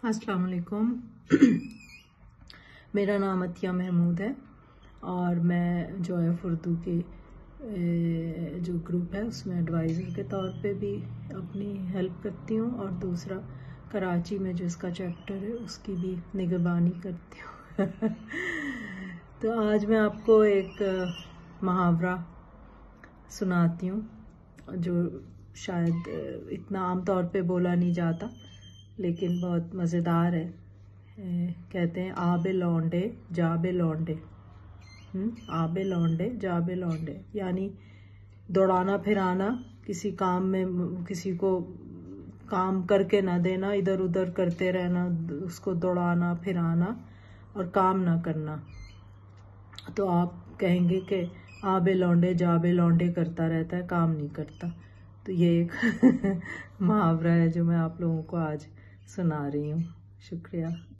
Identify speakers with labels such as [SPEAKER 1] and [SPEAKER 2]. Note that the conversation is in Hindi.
[SPEAKER 1] अस्सलाम वालेकुम। मेरा नाम अतिया महमूद है और मैं जो है उर्दू के जो ग्रुप है उसमें एडवाइज़र के तौर पे भी अपनी हेल्प करती हूँ और दूसरा कराची में जो इसका चैप्टर है उसकी भी निगरानी करती हूँ। तो आज मैं आपको एक मुहावरा सुनाती हूँ जो शायद इतना आम तौर पे बोला नहीं जाता लेकिन बहुत मज़ेदार है। कहते हैं आबे लौंडे जाबे लौंडे, आबे लौंडे जाबे लौंडे, यानी दौड़ाना फिराना, किसी काम में किसी को काम करके ना देना, इधर उधर करते रहना, उसको दौड़ाना फिराना और काम ना करना। तो आप कहेंगे कि आबे लौंडे जाबे लौंडे करता रहता है, काम नहीं करता। तो ये एक मुहावरा है जो मैं आप लोगों को आज सुना रही हूँ। शुक्रिया।